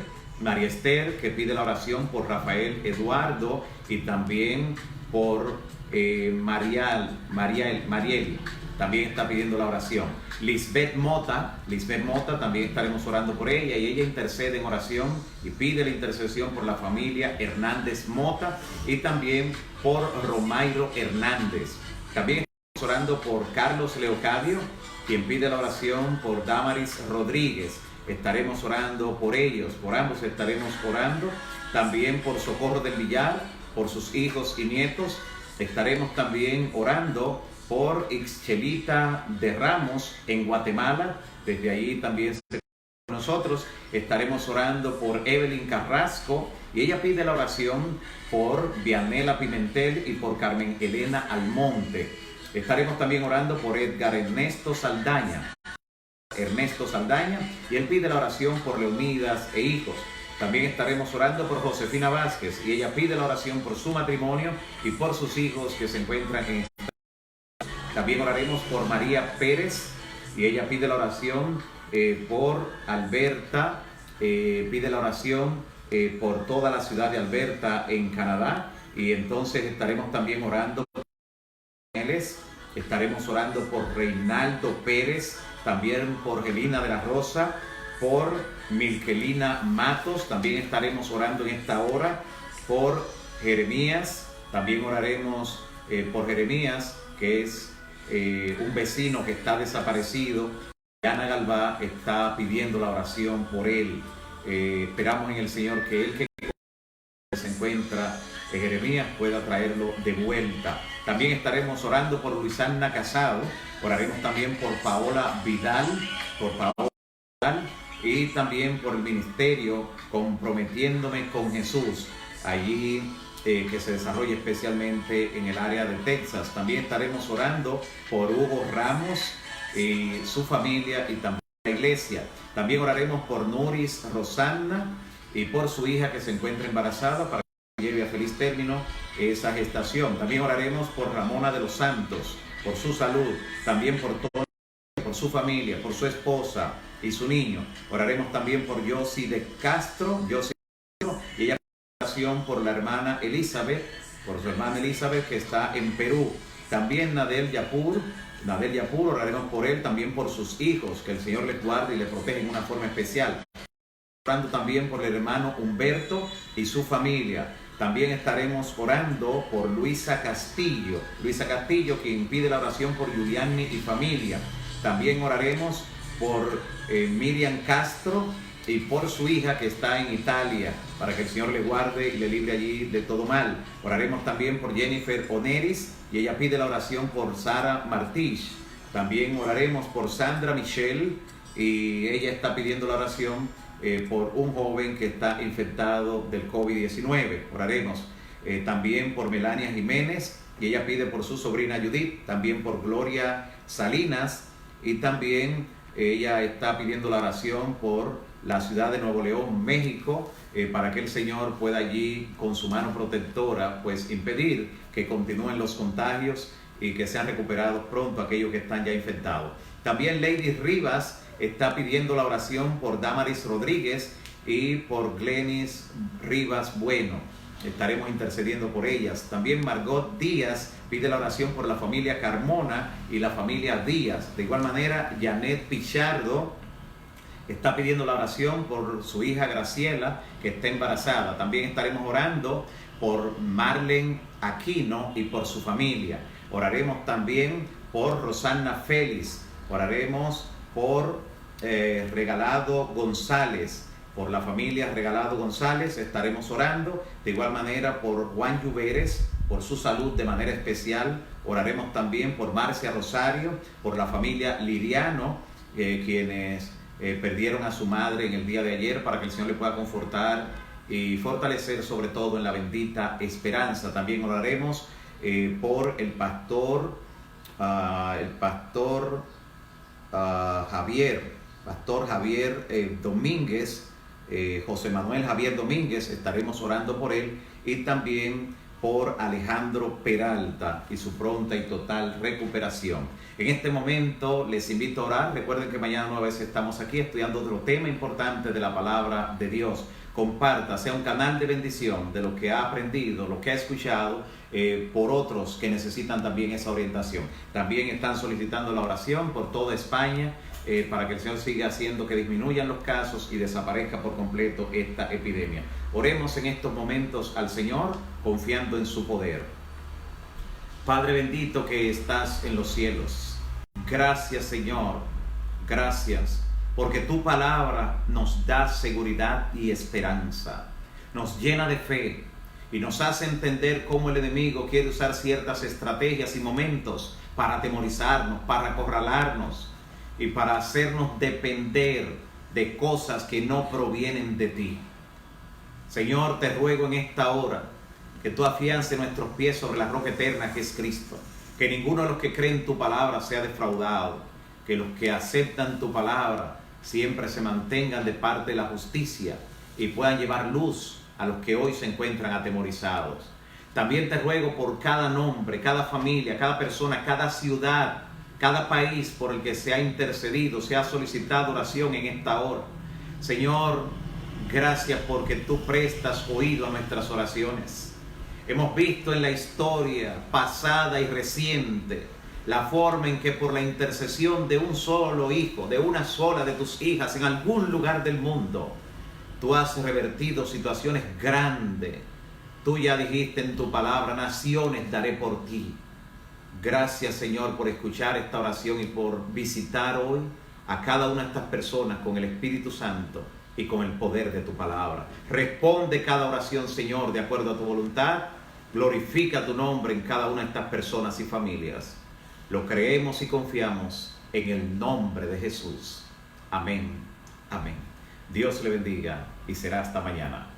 que pide la oración por Rafael Eduardo y también por Mariel. También está pidiendo la oración. Lisbeth Mota, también estaremos orando por ella y ella intercede en oración y pide la intercesión por la familia Hernández Mota y también por Romairo Hernández. También estamos orando por Carlos Leocadio, quien pide la oración por Damaris Rodríguez. Estaremos orando por ellos, por ambos estaremos orando. También por Socorro del Villar, por sus hijos y nietos. Estaremos también orando por Ixchelita de Ramos en Guatemala. Desde ahí también nosotros estaremos orando por Evelyn Carrasco y ella pide la oración por Vianela Pimentel y por Carmen Elena Almonte. Estaremos también orando por Edgar Ernesto Saldaña y él pide la oración por Leonidas e hijos. También estaremos orando por Josefina Vázquez y ella pide la oración por su matrimonio y por sus hijos que se encuentran en. También oraremos por María Pérez y ella pide la oración por Alberta, pide la oración por toda la ciudad de Alberta en Canadá y entonces estaremos también orando por Ángeles, estaremos orando por Reinaldo Pérez, también por Gelina de la Rosa, por Milkelina Matos, también estaremos orando en esta hora por Jeremías, también oraremos por Jeremías, que es un vecino que está desaparecido. Ana Galvá está pidiendo la oración por él. Esperamos en el Señor que él que se encuentra en Jeremías pueda traerlo de vuelta. También estaremos orando por Luisana Casado, oraremos también por Paola Vidal, y también por el ministerio Comprometiéndome con Jesús, allí que se desarrolla especialmente en el área de Texas. También estaremos orando por Hugo Ramos y su familia y también la iglesia. También oraremos por Nuris Rosanna y por su hija que se encuentra embarazada para que lleve a feliz término esa gestación. También oraremos por Ramona de los Santos, por su salud, también por todo, por su familia, por su esposa y su niño. Oraremos también por Yossi de Castro, y ella por la hermana Elizabeth, por su hermana Elizabeth que está en Perú. También Nadel Yapur, oraremos por él, también por sus hijos, que el Señor les guarde y les proteja en una forma especial. Orando también por el hermano Humberto y su familia. También estaremos orando por Luisa Castillo, quien pide la oración por Giuliani y familia. También oraremos por Miriam Castro y por su hija que está en Italia, para que el Señor le guarde y le libre allí de todo mal. Oraremos también por Jennifer Oneris y ella pide la oración por Sara Martich. También oraremos por Sandra Michelle y ella está pidiendo la oración por un joven que está infectado del COVID-19. Oraremos también por Melania Jiménez, y ella pide por su sobrina Judith, también por Gloria Salinas, y también ella está pidiendo la oración por la ciudad de Nuevo León, México, para que el Señor pueda allí con su mano protectora pues impedir que continúen los contagios y que sean recuperados pronto aquellos que están ya infectados. También Lady Rivas está pidiendo la oración por Damaris Rodríguez y por Glenis Rivas Bueno. Estaremos intercediendo por ellas. También Margot Díaz pide la oración por la familia Carmona y la familia Díaz. De igual manera, Janet Pichardo está pidiendo la oración por su hija Graciela, que está embarazada. También estaremos orando por Marlene Aquino y por su familia. Oraremos también por Rosana Félix. Oraremos por Regalado González. Por la familia Regalado González estaremos orando. De igual manera por Juan Lluveres, por su salud de manera especial. Oraremos también por Marcia Rosario, por la familia Liriano, quienes perdieron a su madre en el día de ayer, para que el Señor le pueda confortar y fortalecer sobre todo en la bendita esperanza. También oraremos por el pastor Javier Domínguez, José Manuel Javier Domínguez, estaremos orando por él, y también por Alejandro Peralta y su pronta y total recuperación. En este momento les invito a orar. Recuerden que mañana nueva vez estamos aquí estudiando otro tema importante de la palabra de Dios. Comparta, sea un canal de bendición de lo que ha aprendido, lo que ha escuchado por otros que necesitan también esa orientación. También están solicitando la oración por toda España, para que el Señor siga haciendo que disminuyan los casos y desaparezca por completo esta epidemia. Oremos en estos momentos al Señor, confiando en su poder. Padre bendito que estás en los cielos, gracias Señor, gracias, porque tu palabra nos da seguridad y esperanza, nos llena de fe y nos hace entender cómo el enemigo quiere usar ciertas estrategias y momentos para atemorizarnos, para acorralarnos y para hacernos depender de cosas que no provienen de ti. Señor, te ruego en esta hora que tú afiances nuestros pies sobre la roca eterna que es Cristo, que ninguno de los que creen tu palabra sea defraudado, que los que aceptan tu palabra siempre se mantengan de parte de la justicia y puedan llevar luz a los que hoy se encuentran atemorizados. También te ruego por cada nombre, cada familia, cada persona, cada ciudad, cada país por el que se ha intercedido, se ha solicitado oración en esta hora. Señor, gracias porque tú prestas oído a nuestras oraciones. Hemos visto en la historia pasada y reciente la forma en que por la intercesión de un solo hijo, de una sola de tus hijas en algún lugar del mundo, tú has revertido situaciones grandes. Tú ya dijiste en tu palabra, naciones daré por ti. Gracias Señor por escuchar esta oración y por visitar hoy a cada una de estas personas con el Espíritu Santo y con el poder de tu palabra. Responde cada oración, Señor, de acuerdo a tu voluntad. Glorifica tu nombre en cada una de estas personas y familias. Lo creemos y confiamos en el nombre de Jesús. Amén. Amén. Dios le bendiga y será hasta mañana.